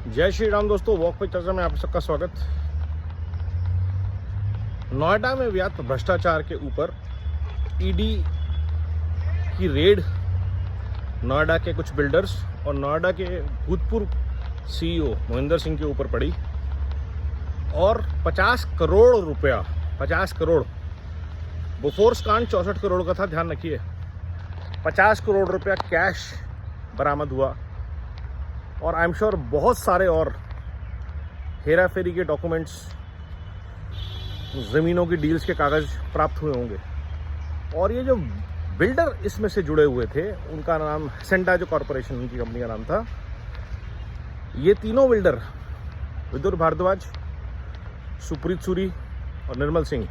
जय श्री राम दोस्तों, वॉक पे चर्चा में आप सबका स्वागत। नोएडा में व्याप्त भ्रष्टाचार के ऊपर ईडी की रेड नोएडा के कुछ बिल्डर्स और नोएडा के भूतपूर्व सीईओ मोहिंदर सिंह के ऊपर पड़ी और 50 करोड़ रुपया, 50 करोड़, बोफोर्स कांड 64 करोड़ का था, ध्यान रखिए। 50 करोड़ रुपया कैश बरामद हुआ और आई एम श्योर बहुत सारे और हेरा फेरी के डॉक्यूमेंट्स, ज़मीनों की डील्स के कागज़ प्राप्त हुए होंगे। और ये जो बिल्डर इसमें से जुड़े हुए थे, उनका नाम सेंटा, जो कॉरपोरेशन उनकी कंपनी का नाम था। ये तीनों बिल्डर, विदुर भारद्वाज, सुप्रीत सूरी और निर्मल सिंह,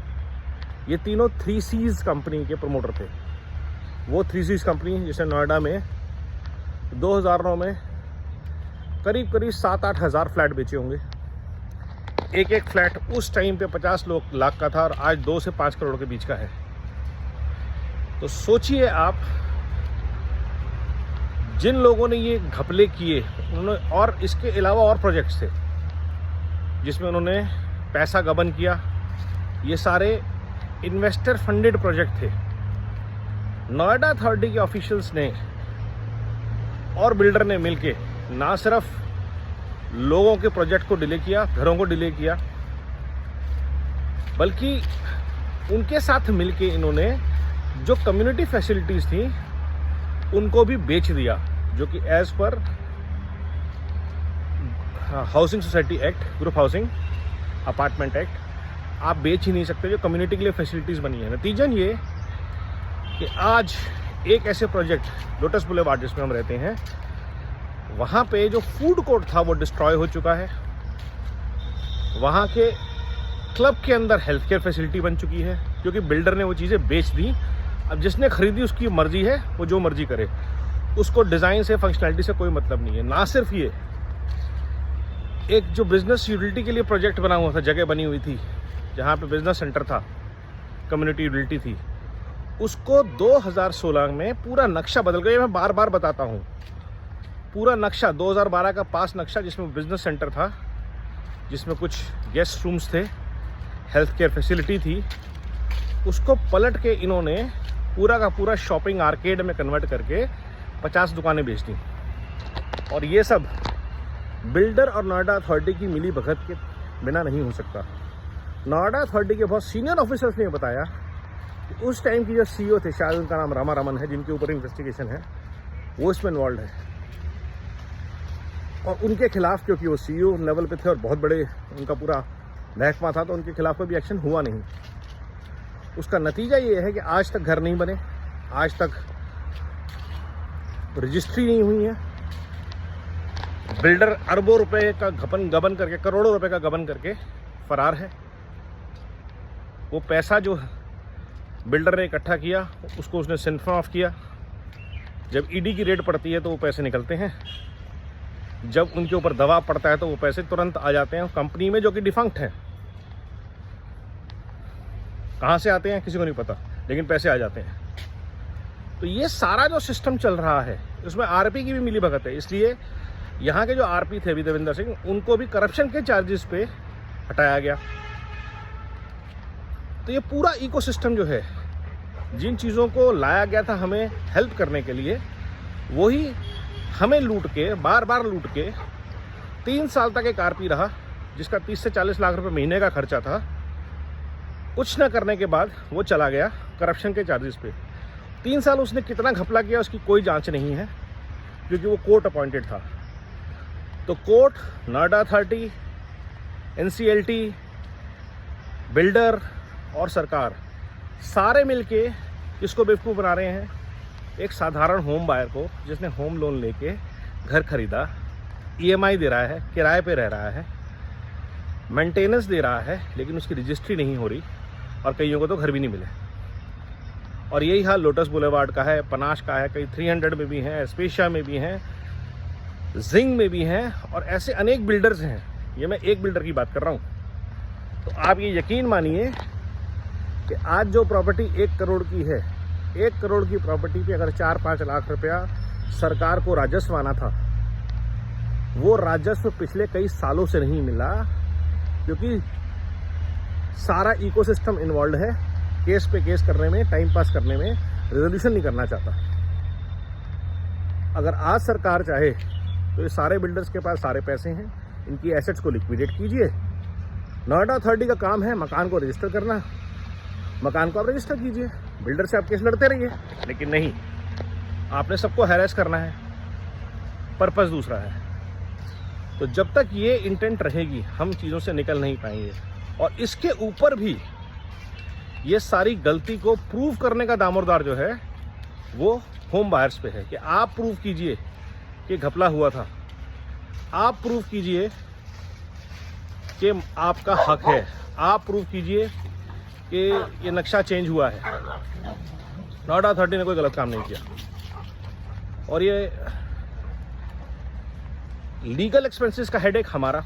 ये तीनों 3Cs कंपनी के प्रमोटर थे। वो 3Cs कंपनी जिसने नोएडा में 2009 में करीब 7-8 हज़ार फ्लैट बेचे होंगे। एक फ्लैट उस टाइम पे 50 लाख का था और आज 2 से 5 करोड़ के बीच का है। तो सोचिए आप, जिन लोगों ने ये घपले किए, उन्होंने, और इसके अलावा और प्रोजेक्ट्स थे जिसमें उन्होंने पैसा गबन किया। ये सारे इन्वेस्टर फंडेड प्रोजेक्ट थे। नोएडा अथॉरिटी के ऑफिशियल्स ने और बिल्डर ने मिलके ना सिर्फ लोगों के प्रोजेक्ट को डिले किया, घरों को डिले किया, बल्कि उनके साथ मिलके इन्होंने जो कम्युनिटी फैसिलिटीज थी उनको भी बेच दिया, जो कि as per housing society act, group housing apartment act, आप बेच ही नहीं सकते जो कम्युनिटी के लिए फैसिलिटीज बनी है। नतीजन ये कि आज एक ऐसे प्रोजेक्ट लोटस बुलेवार्ड जिसमें हम रहते हैं, वहाँ पे जो फूड कोर्ट था वो डिस्ट्रॉय हो चुका है। वहाँ के क्लब के अंदर हेल्थ केयर फैसिलिटी बन चुकी है, क्योंकि बिल्डर ने वो चीज़ें बेच दी। अब जिसने खरीदी उसकी मर्जी है, वो जो मर्जी करे, उसको डिज़ाइन से, फंक्शनैलिटी से कोई मतलब नहीं है। ना सिर्फ ये, एक जो बिजनेस यूटिलिटी के लिए प्रोजेक्ट बना हुआ था, जगह बनी हुई थी जहाँ पे बिजनेस सेंटर था, कम्युनिटी यूटिलिटी थी, उसको 2016 में पूरा नक्शा बदल गया। मैं बार बार बताता हूँ, पूरा नक्शा 2012 का पास नक्शा, जिसमें बिजनेस सेंटर था, जिसमें कुछ गेस्ट रूम्स थे, हेल्थ केयर फैसिलिटी थी, उसको पलट के इन्होंने पूरा का पूरा शॉपिंग आर्केड में कन्वर्ट करके 50 दुकानें बेच दी। और ये सब बिल्डर और नोएडा अथॉरिटी की मिली भगत के बिना नहीं हो सकता। नोएडा अथॉरिटी के बहुत सीनियर ऑफिसर्स ने बताया कि उस टाइम की जो सीईओ थे, शायद उनका नाम रामा रमन है, जिनके ऊपर इन्वेस्टिगेशन है, वो इसमें इन्वॉल्व है। और उनके खिलाफ, क्योंकि वो सीईओ लेवल पे थे और बहुत बड़े उनका पूरा महकमा था, तो उनके खिलाफ कोई भी एक्शन हुआ नहीं। उसका नतीजा ये है कि आज तक घर नहीं बने, आज तक रजिस्ट्री नहीं हुई है। बिल्डर अरबों रुपए का गबन करके, करोड़ों रुपए का गबन करके फरार है। वो पैसा जो बिल्डर ने इकट्ठा किया, उसको उसने सिंफन ऑफ किया। जब ईडी की रेड पड़ती है तो वो पैसे निकलते हैं, जब उनके ऊपर दबाव पड़ता है तो वो पैसे तुरंत आ जाते हैं कंपनी में, जो कि डिफंक्ट है। कहाँ से आते हैं किसी को नहीं पता, लेकिन पैसे आ जाते हैं। तो ये सारा जो सिस्टम चल रहा है, उसमें आरपी की भी मिली भगत है। इसलिए यहाँ के जो आरपी थे विदेवेंद्र सिंह, उनको भी करप्शन के चार्जेस पे हटाया गया। तो ये पूरा इकोसिस्टम जो है, जिन चीज़ों को लाया गया था हमें हेल्प करने के लिए, वही हमें लूट के, बार बार लूट के 3 साल तक एक आरपी रहा, जिसका 30 से 40 लाख रुपए महीने का खर्चा था। कुछ न करने के बाद वो चला गया करप्शन के चार्जेस पे। 3 साल उसने कितना घपला किया उसकी कोई जांच नहीं है, क्योंकि वो कोर्ट अपॉइंटेड था। तो court, Noida authority, NCLT, builder और सरकार, सारे मिलके इसको बेवकूफ़ बना रहे हैं। एक साधारण होम बायर को, जिसने होम लोन लेके घर खरीदा, EMI दे रहा है, किराए पे रह रहा है, मेंटेनेंस दे रहा है, लेकिन उसकी रजिस्ट्री नहीं हो रही, और कईयों को तो घर भी नहीं मिले। और यही हाल लोटस बुलेवार्ड का है, पनाश का है, कई 300 में भी हैं, एस्पेशिया में भी हैं, जिंग में भी हैं, और ऐसे अनेक बिल्डर्स हैं। ये मैं एक बिल्डर की बात कर रहा हूँ। तो आप ये यकीन मानिए कि आज जो प्रॉपर्टी 1 करोड़ की है, 1 करोड़ की प्रॉपर्टी पे अगर 4-5 लाख रुपया सरकार को राजस्व आना था, वो राजस्व पिछले कई सालों से नहीं मिला, क्योंकि सारा इकोसिस्टम इन्वॉल्व है केस पे केस करने में, टाइम पास करने में, रेजोल्यूशन नहीं करना चाहता। अगर आज सरकार चाहे तो ये सारे बिल्डर्स के पास सारे पैसे हैं, इनकी एसेट्स को लिक्विडेट कीजिए। नोएडा अथॉरिटी का काम है मकान को रजिस्टर करना, मकान को आप रजिस्टर कीजिए, बिल्डर से आप केस लड़ते रहिए। लेकिन नहीं, आपने सबको हैरेस करना है, पर्पस दूसरा है। तो जब तक ये इंटेंट रहेगी हम चीज़ों से निकल नहीं पाएंगे। और इसके ऊपर भी ये सारी गलती को प्रूव करने का दामोदर जो है वो होम बायर्स पे है कि आप प्रूव कीजिए कि घपला हुआ था, आप प्रूव कीजिए कि आपका हक है, आप प्रूव कीजिए कि ये नक्शा चेंज हुआ है। नोएडा अथॉरिटी ने कोई गलत काम नहीं किया। और ये लीगल एक्सपेंसेस का हेडेक हमारा,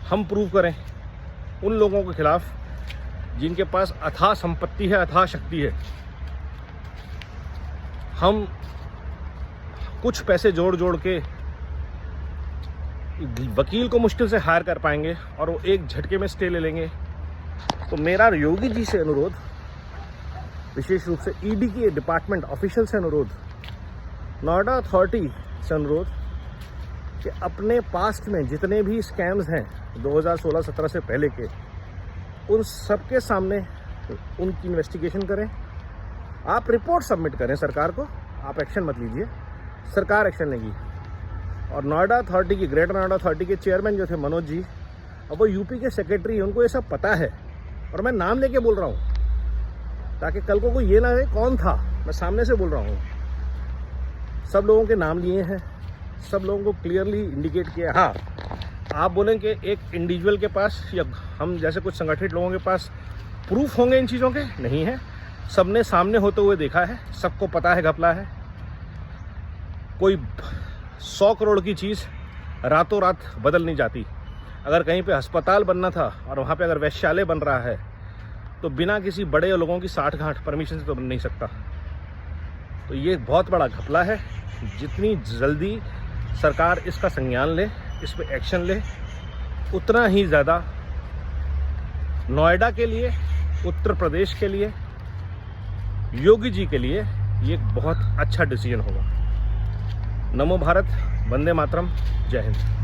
हम प्रूव करें उन लोगों के खिलाफ जिनके पास अथाह संपत्ति है, अथाह शक्ति है। हम कुछ पैसे जोड़ जोड़ के वकील को मुश्किल से हायर कर पाएंगे और वो एक झटके में स्टे ले लेंगे। तो मेरा योगी जी से अनुरोध, विशेष रूप से ईडी के डिपार्टमेंट ऑफिशियल से अनुरोध, नोएडा अथॉरिटी से अनुरोध कि अपने पास्ट में जितने भी स्कैम्स हैं 2016-17 से पहले के, उन सबके सामने उनकी इन्वेस्टिगेशन करें। आप रिपोर्ट सबमिट करें सरकार को, आप एक्शन मत लीजिए, सरकार एक्शन लेगी। और नोएडा अथॉरिटी की, ग्रेटर नोएडा अथॉरिटी के चेयरमैन जो थे मनोज जी, अब वो यूपी के सेक्रेटरी, उनको ये सब पता है। और मैं नाम लेके बोल रहा हूँ ताकि कल को कोई ये ना है कौन था, मैं सामने से बोल रहा हूँ। सब लोगों के नाम लिए हैं, सब लोगों को क्लियरली इंडिकेट किया। हाँ, आप बोलें कि एक इंडिविजुअल के पास या हम जैसे कुछ संगठित लोगों के पास प्रूफ होंगे इन चीज़ों के, नहीं है। सबने सामने होते हुए देखा है, सबको पता है घपला है। कोई 100 करोड़ की चीज़ रातों रात बदल नहीं जाती। अगर कहीं पे अस्पताल बनना था और वहाँ पे अगर वैश्यालय बन रहा है तो बिना किसी बड़े लोगों की साठ-गांठ परमिशन से तो बन नहीं सकता। तो ये बहुत बड़ा घपला है। जितनी जल्दी सरकार इसका संज्ञान ले, इस पर एक्शन ले, उतना ही ज़्यादा नोएडा के लिए, उत्तर प्रदेश के लिए, योगी जी के लिए ये एक बहुत अच्छा डिसीजन होगा। नमो भारत, वंदे मातरम, जय हिंद।